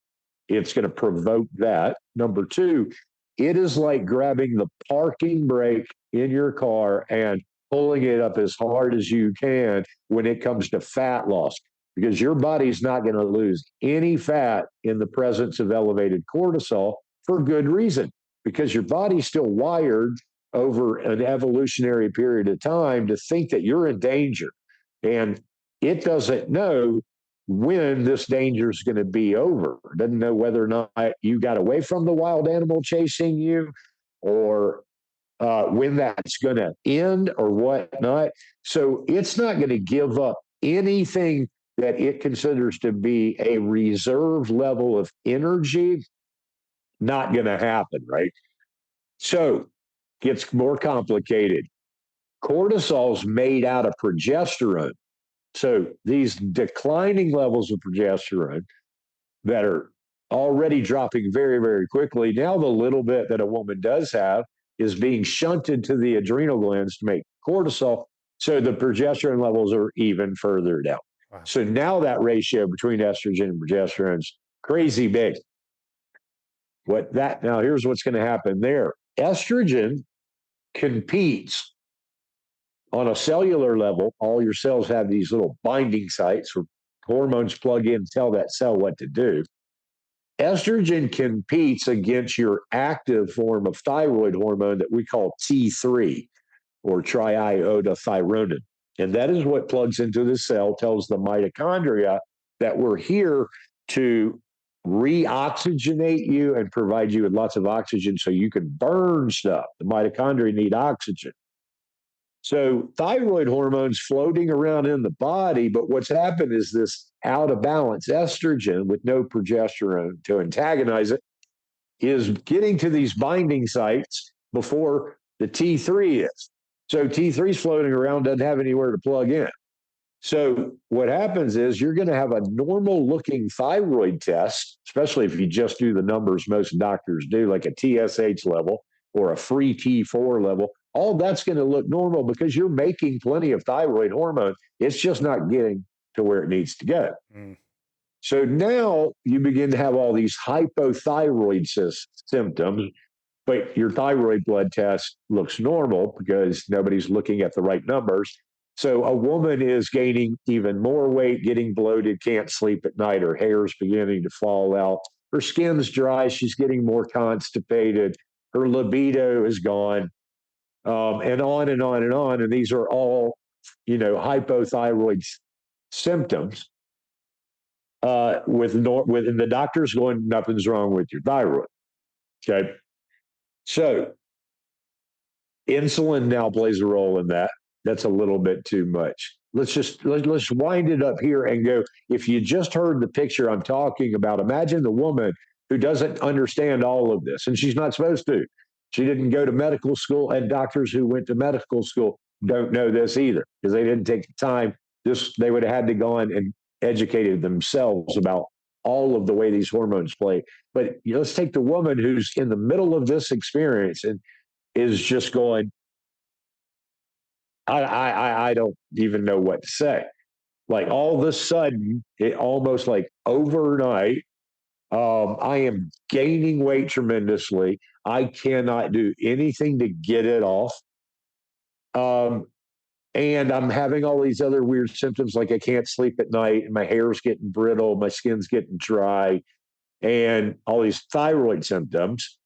it's going to provoke that. Number two, it is like grabbing the parking brake in your car and pulling it up as hard as you can when it comes to fat loss, because your body's not going to lose any fat in the presence of elevated cortisol for good reason, because your body's still wired over an evolutionary period of time to think that you're in danger. And it doesn't know when this danger is going to be over. Doesn't know whether or not you got away from the wild animal chasing you, or when that's going to end or whatnot. So it's not going to give up anything that it considers to be a reserve level of energy. Not going to happen, right? So gets more complicated. Cortisol is made out of progesterone. So these declining levels of progesterone that are already dropping very, very quickly, now the little bit that a woman does have is being shunted to the adrenal glands to make cortisol. So the progesterone levels are even further down. Wow. So now that ratio between estrogen and progesterone is crazy big. Now here's what's going to happen there. Estrogen competes on a cellular level. All your cells have these little binding sites where hormones plug in and tell that cell what to do. Estrogen competes against your active form of thyroid hormone that we call T3, or triiodothyronine. And that is what plugs into the cell, tells the mitochondria that we're here to reoxygenate you and provide you with lots of oxygen so you can burn stuff. The mitochondria need oxygen. So thyroid hormones floating around in the body, but what's happened is this out of balance estrogen with no progesterone to antagonize it is getting to these binding sites before the T3 is. So T3 is floating around, doesn't have anywhere to plug in. So what happens is you're going to have a normal looking thyroid test, especially if you just do the numbers most doctors do, like a TSH level or a free T4 level. All that's going to look normal because you're making plenty of thyroid hormone. It's just not getting to where it needs to go. Mm. So now you begin to have all these hypothyroid symptoms, but your thyroid blood test looks normal because nobody's looking at the right numbers. So a woman is gaining even more weight, getting bloated, can't sleep at night, her hair's beginning to fall out, her skin's dry, she's getting more constipated, her libido is gone. And on and on and on. And these are all, hypothyroid symptoms. And the doctor's going, nothing's wrong with your thyroid. Okay. So insulin now plays a role in that. That's a little bit too much. Let's wind it up here and go. If you just heard the picture I'm talking about, imagine the woman who doesn't understand all of this, and she's not supposed to. She didn't go to medical school, and doctors who went to medical school don't know this either because they didn't take the time. They would have had to go on and educated themselves about all of the way these hormones play. But let's take the woman who's in the middle of this experience and is just going, I don't even know what to say. Like all of a sudden, it almost like overnight, I am gaining weight tremendously. I cannot do anything to get it off. And I'm having all these other weird symptoms, like I can't sleep at night, and my hair's getting brittle, my skin's getting dry, and all these thyroid symptoms.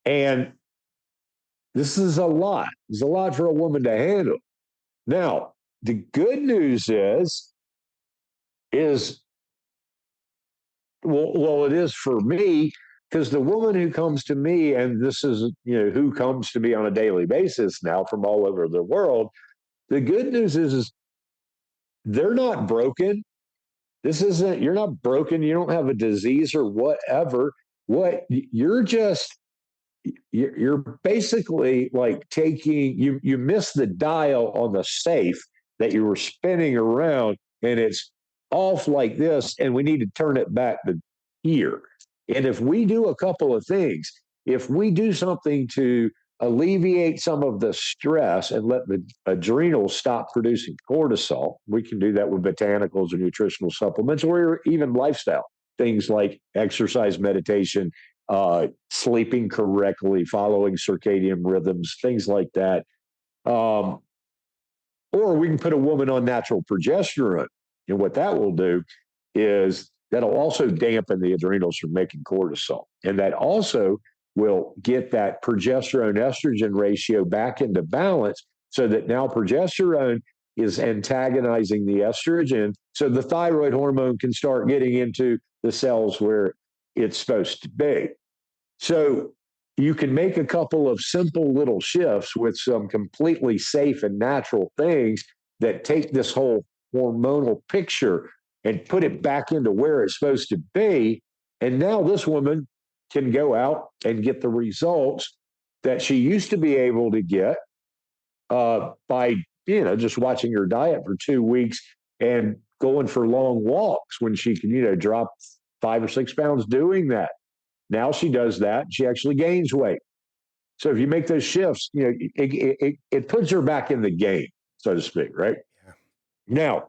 And this is a lot. It's a lot for a woman to handle. Now, the good news is well, it is for me, because the woman who comes to me, and this is, who comes to me on a daily basis now from all over the world, the good news is they're not broken. You're not broken. You don't have a disease or whatever. You're basically like you miss the dial on the safe that you were spinning around, and it's off like this, and we need to turn it back to here. And if we do a couple of things, if we do something to alleviate some of the stress and let the adrenals stop producing cortisol, we can do that with botanicals or nutritional supplements, or even lifestyle things like exercise, meditation, sleeping correctly, following circadian rhythms, things like that. Or we can put a woman on natural progesterone. And what that will do is that'll also dampen the adrenals from making cortisol. And that also will get that progesterone estrogen ratio back into balance, so that now progesterone is antagonizing the estrogen. So the thyroid hormone can start getting into the cells where it's supposed to be. So you can make a couple of simple little shifts with some completely safe and natural things that take this whole hormonal picture and put it back into where it's supposed to be. And now this woman can go out and get the results that she used to be able to get by just watching her diet for 2 weeks and going for long walks when she can drop 5 or 6 pounds doing that. Now she does that. She actually gains weight. So if you make those shifts, it puts her back in the game, so to speak, right? Yeah. Now,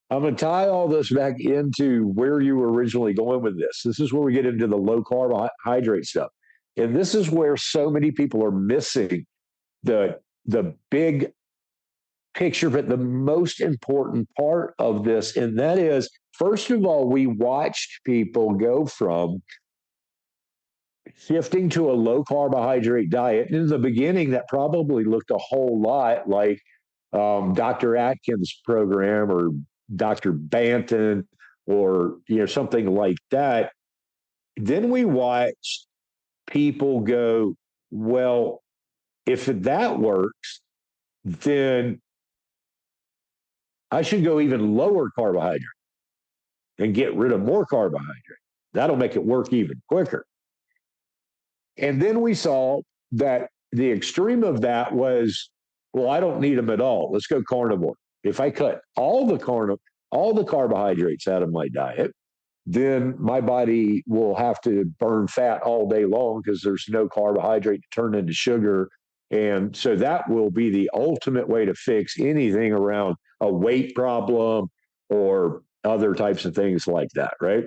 I'm going to tie all this back into where you were originally going with this. This is where we get into the low carbohydrate stuff. And this is where so many people are missing the big picture, but the most important part of this. And that is, first of all, we watched people go from shifting to a low carbohydrate diet. And in the beginning, that probably looked a whole lot like Dr. Atkins' program or Dr. Banton or something like that. Then we watched people go, well, if that works, then I should go even lower carbohydrate and get rid of more carbohydrate. That'll make it work even quicker. And then we saw that the extreme of that was, well, I don't need them at all. Let's go carnivore. If I cut all the carbohydrates out of my diet, then my body will have to burn fat all day long because there's no carbohydrate to turn into sugar. And so that will be the ultimate way to fix anything around a weight problem or other types of things like that, right?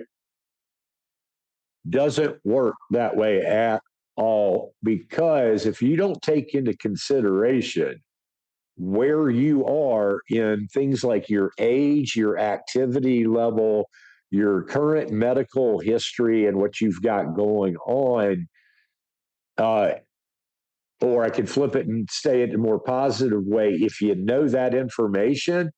Doesn't work that way at all, because if you don't take into consideration where you are in things like your age, your activity level, your current medical history, and what you've got going on, or I could flip it and say it in a more positive way. If you know that information,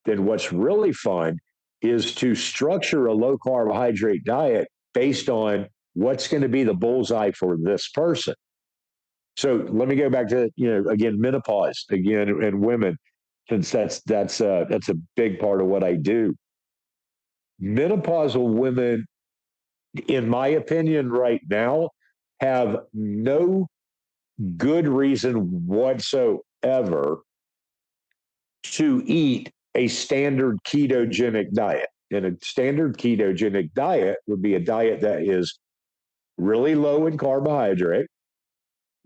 then what's really fun is to structure a low carbohydrate diet based on what's going to be the bullseye for this person. So let me go back to, again, menopause again, and women, since that's a big part of what I do. Menopausal women, in my opinion, right now, have no good reason whatsoever to eat a standard ketogenic diet. And a standard ketogenic diet would be a diet that is really low in carbohydrate,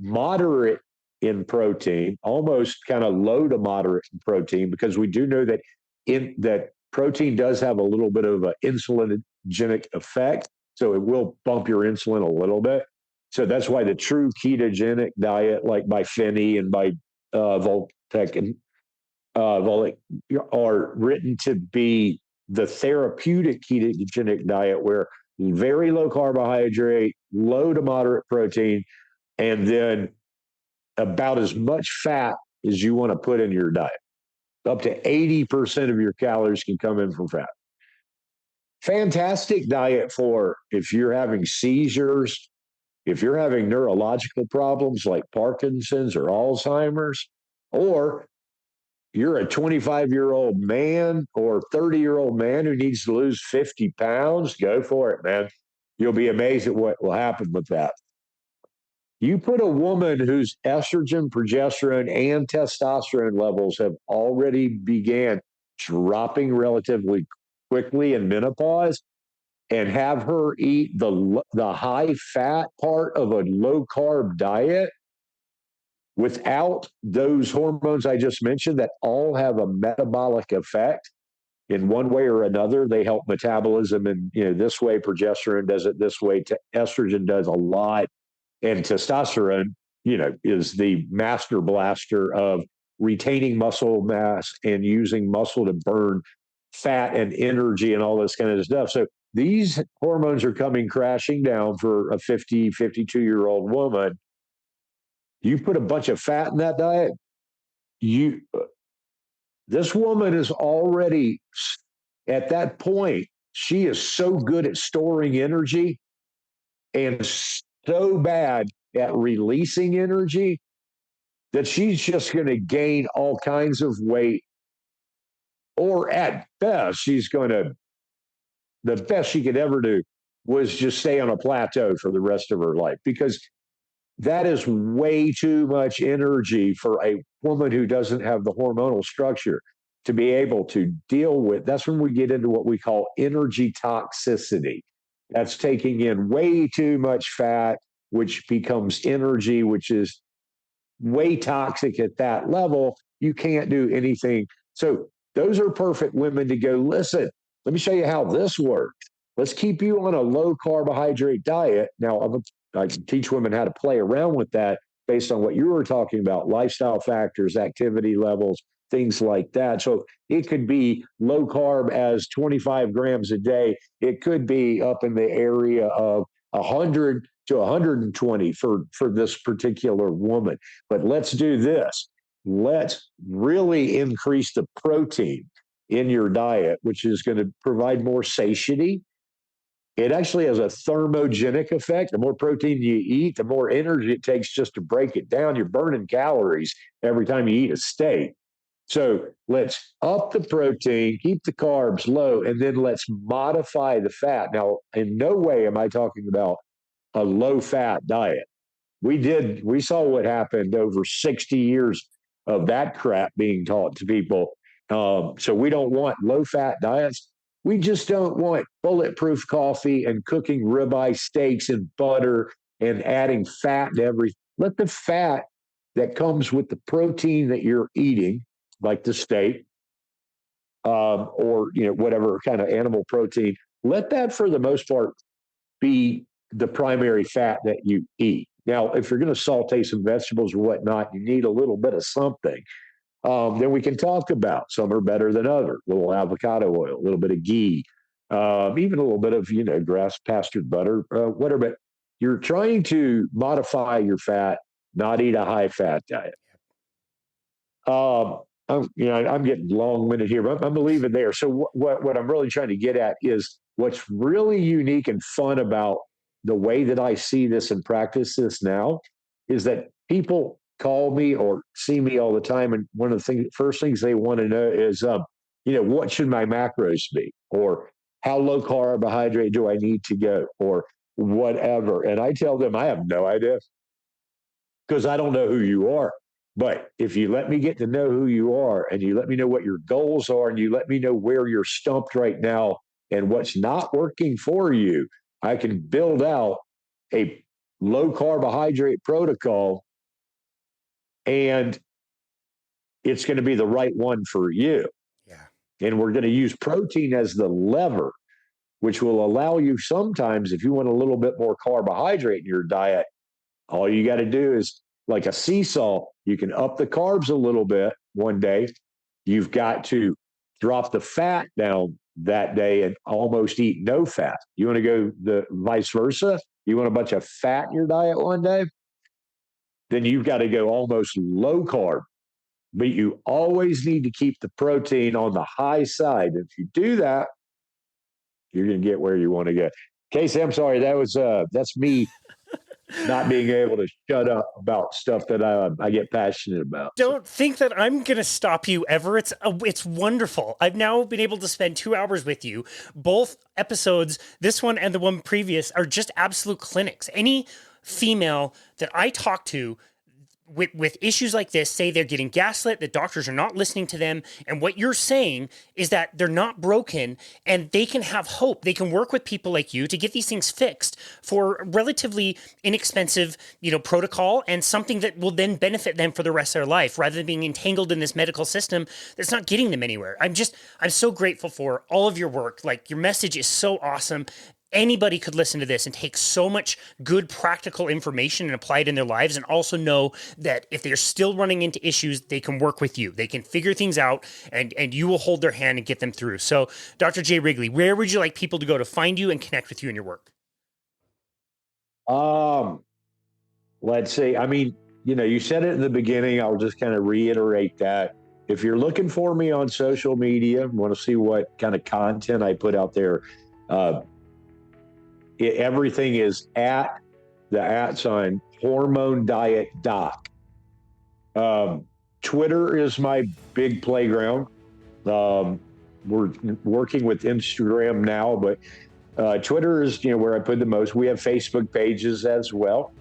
moderate in protein, almost kind of low to moderate in protein, because we do know that that protein does have a little bit of an insulinogenic effect. So it will bump your insulin a little bit. So that's why the true ketogenic diet, like by Finney and by Voltec and Volek, are written to be the therapeutic ketogenic diet, where very low carbohydrate, low to moderate protein, and then about as much fat as you want to put in your diet. Up to 80% of your calories can come in from fat. Fantastic diet for if you're having seizures, if you're having neurological problems like Parkinson's or Alzheimer's, or you're a 25-year-old man or 30-year-old man who needs to lose 50 pounds, go for it, man. You'll be amazed at what will happen with that. You put a woman whose estrogen, progesterone, and testosterone levels have already began dropping relatively quickly in menopause, and have her eat the high fat part of a low carb diet without those hormones I just mentioned that all have a metabolic effect in one way or another. They help metabolism, and this way progesterone does it this way, estrogen does a lot, and testosterone is the master blaster of retaining muscle mass and using muscle to burn fat and energy and all this kind of stuff. So these hormones are coming crashing down for a 50, 52-year-old woman. You put a bunch of fat in that diet, This woman is already at that point. She is so good at storing energy and so bad at releasing energy that she's just going to gain all kinds of weight. Or at best, the best she could ever do was just stay on a plateau for the rest of her life, because that is way too much energy for a woman who doesn't have the hormonal structure to be able to deal with. That's when we get into what we call energy toxicity. That's taking in way too much fat, which becomes energy, which is way toxic at that level. You can't do anything. So those are perfect women to go, listen, let me show you how this works. Let's keep you on a low carbohydrate diet. Now, I can teach women how to play around with that based on what you were talking about, lifestyle factors, activity levels, things like that. So it could be low carb as 25 grams a day. It could be up in the area of 100 to 120 for this particular woman. But let's do this. Let's really increase the protein in your diet, which is going to provide more satiety. It actually has a thermogenic effect. The more protein you eat, the more energy it takes just to break it down. You're burning calories every time you eat a steak. So let's up the protein, keep the carbs low, and then let's modify the fat. Now, in no way am I talking about a low fat diet. We saw what happened over 60 years of that crap being taught to people. So we don't want low fat diets. We just don't want bulletproof coffee and cooking ribeye steaks in butter and adding fat to everything. Let the fat that comes with the protein that you're eating, like the steak, or whatever kind of animal protein, let that for the most part be the primary fat that you eat. Now, if you're going to saute some vegetables or whatnot, you need a little bit of something. Then we can talk about some are better than others. A little avocado oil, a little bit of ghee, even a little bit of grass pastured butter, whatever. But you're trying to modify your fat, not eat a high fat diet. I'm getting long winded here, but I'm gonna leave it there. So what I'm really trying to get at is what's really unique and fun about the way that I see this and practice this now is that people call me or see me all the time, and one of the first things they want to know is, what should my macros be, or how low carbohydrate do I need to go, or whatever. And I tell them I have no idea because I don't know who you are. But if you let me get to know who you are and you let me know what your goals are and you let me know where you're stumped right now and what's not working for you, I can build out a low carbohydrate protocol, and it's going to be the right one for you. Yeah. And we're going to use protein as the lever, which will allow you sometimes, if you want a little bit more carbohydrate in your diet, all you got to do is like a seesaw. You can up the carbs a little bit one day. You've got to drop the fat down that day and almost eat no fat. You want to go the vice versa? You want a bunch of fat in your diet one day? Then you've got to go almost low carb. But you always need to keep the protein on the high side. If you do that, you're going to get where you want to get. Casey, I'm sorry. That's me not being able to shut up about stuff that I get passionate about. Don't think that I'm going to stop you ever. It's wonderful. I've now been able to spend 2 hours with you. Both episodes, this one and the one previous, are just absolute clinics. Any female that I talk to with issues like this say they're getting gaslit, that doctors are not listening to them. And what you're saying is that they're not broken and they can have hope. They can work with people like you to get these things fixed for relatively inexpensive, protocol, and something that will then benefit them for the rest of their life rather than being entangled in this medical system that's not getting them anywhere. I'm so grateful for all of your work. Like, your message is so awesome. Anybody could listen to this and take so much good practical information and apply it in their lives, and also know that if they're still running into issues, they can work with you. They can figure things out, and you will hold their hand and get them through. So, Dr. J. Wrigley, where would you like people to go to find you and connect with you in your work? Let's see. I mean, you said it in the beginning. I'll just kind of reiterate that. if you're looking for me on social media, want to see what kind of content I put out there, everything is at the @ Hormone Diet Doc. Twitter is my big playground. We're working with Instagram now, but Twitter is where I put the most. We have Facebook pages as well.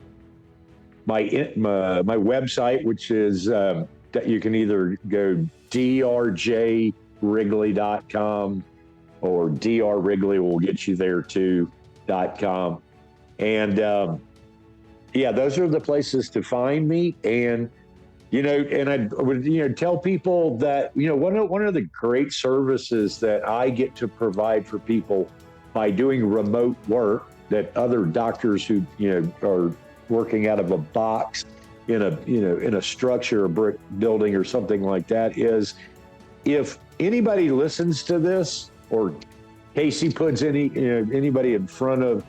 My website, which is you can either go drjwrigley.com or drwrigley will get you there too.com. And those are the places to find me. And and I would tell people that one of the great services that I get to provide for people by doing remote work that other doctors who are working out of a box in a structure, a brick building or something like that, is if anybody listens to this or Casey puts anybody in front of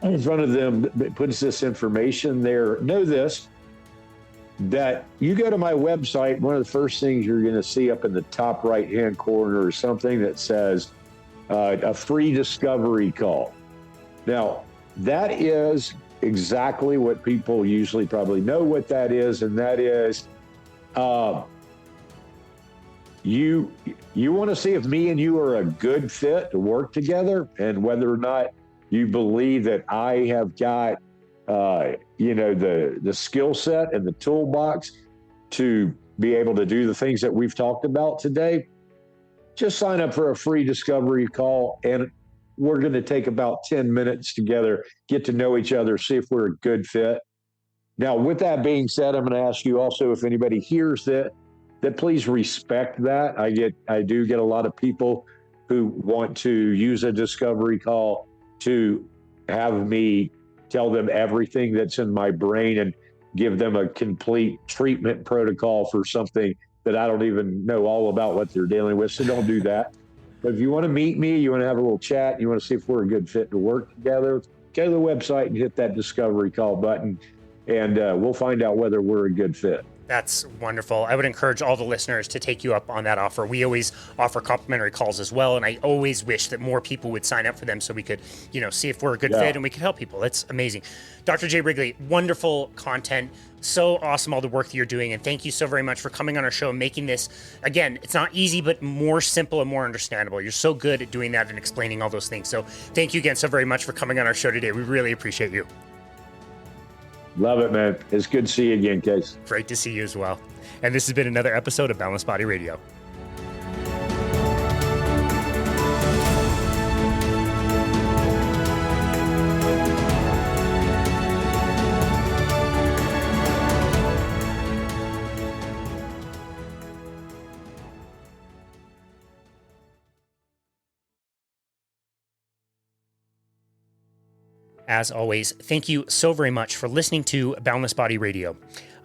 them, puts this information there, know this, that you go to my website, one of the first things you're going to see up in the top right-hand corner is something that says a free discovery call. Now, that is exactly what people usually probably know what that is, and that is you want to see if me and you are a good fit to work together, and whether or not you believe that I have got the skill set and the toolbox to be able to do the things that we've talked about today. Just sign up for a free discovery call, and we're going to take about 10 minutes together, get to know each other, see if we're a good fit. Now, with that being said, I'm going to ask you also, if anybody hears that please respect that. I do get a lot of people who want to use a discovery call to have me tell them everything that's in my brain and give them a complete treatment protocol for something that I don't even know all about what they're dealing with. So don't do that. But if you want to meet me, you want to have a little chat, you want to see if we're a good fit to work together, go to the website and hit that discovery call button, and we'll find out whether we're a good fit. That's wonderful. I would encourage all the listeners to take you up on that offer. We always offer complimentary calls as well, and I always wish that more people would sign up for them so we could, see if we're a good fit and we could help people. That's amazing. Dr. J. Wrigley, wonderful content. So awesome, all the work that you're doing, and thank you so very much for coming on our show and making this, again, it's not easy, but more simple and more understandable. You're so good at doing that and explaining all those things. So thank you again so very much for coming on our show today. We really appreciate you. Love it, man. It's good to see you again, Case. Great to see you as well. And this has been another episode of Boundless Body Radio. As always, thank you so very much for listening to Boundless Body Radio.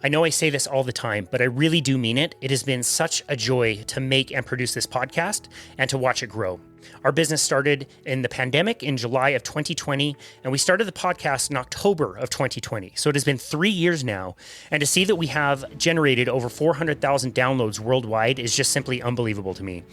I know I say this all the time, but I really do mean it. It has been such a joy to make and produce this podcast and to watch it grow. Our business started in the pandemic in July of 2020, and we started the podcast in October of 2020. So it has been 3 years now, and to see that we have generated over 400,000 downloads worldwide is just simply unbelievable to me.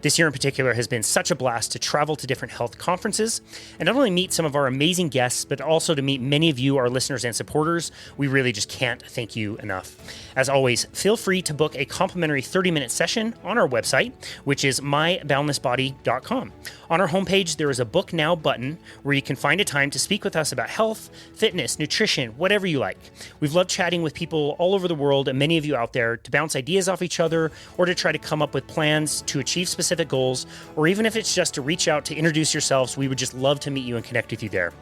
This year in particular has been such a blast to travel to different health conferences and not only meet some of our amazing guests, but also to meet many of you, our listeners and supporters. We really just can't thank you enough. As always, feel free to book a complimentary 30-minute session on our website, which is myboundlessbody.com. On our homepage, there is a Book Now button where you can find a time to speak with us about health, fitness, nutrition, whatever you like. We've loved chatting with people all over the world and many of you out there to bounce ideas off each other or to try to come up with plans to achieve specific goals, or even if it's just to reach out to introduce yourselves, we would just love to meet you and connect with you there.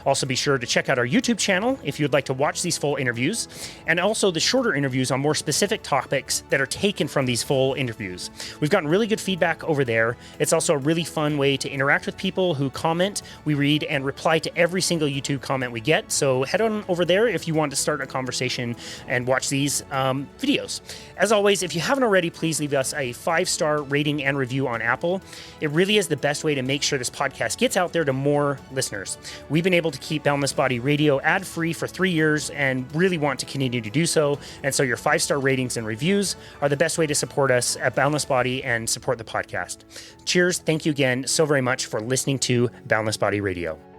Also, be sure to check out our YouTube channel if you'd like to watch these full interviews, and also the shorter interviews on more specific topics that are taken from these full interviews. We've gotten really good feedback over there. It's also a really fun way to interact with people who comment. We read and reply to every single YouTube comment we get. So head on over there if you want to start a conversation and watch these videos. As always, if you haven't already, please leave us a 5-star rating and review on Apple. It really is the best way to make sure this podcast gets out there to more listeners. We've been able to keep Boundless Body Radio ad-free for 3 years and really want to continue to do so. And so your 5-star ratings and reviews are the best way to support us at Boundless Body and support the podcast. Cheers. Thank you again so very much for listening to Boundless Body Radio.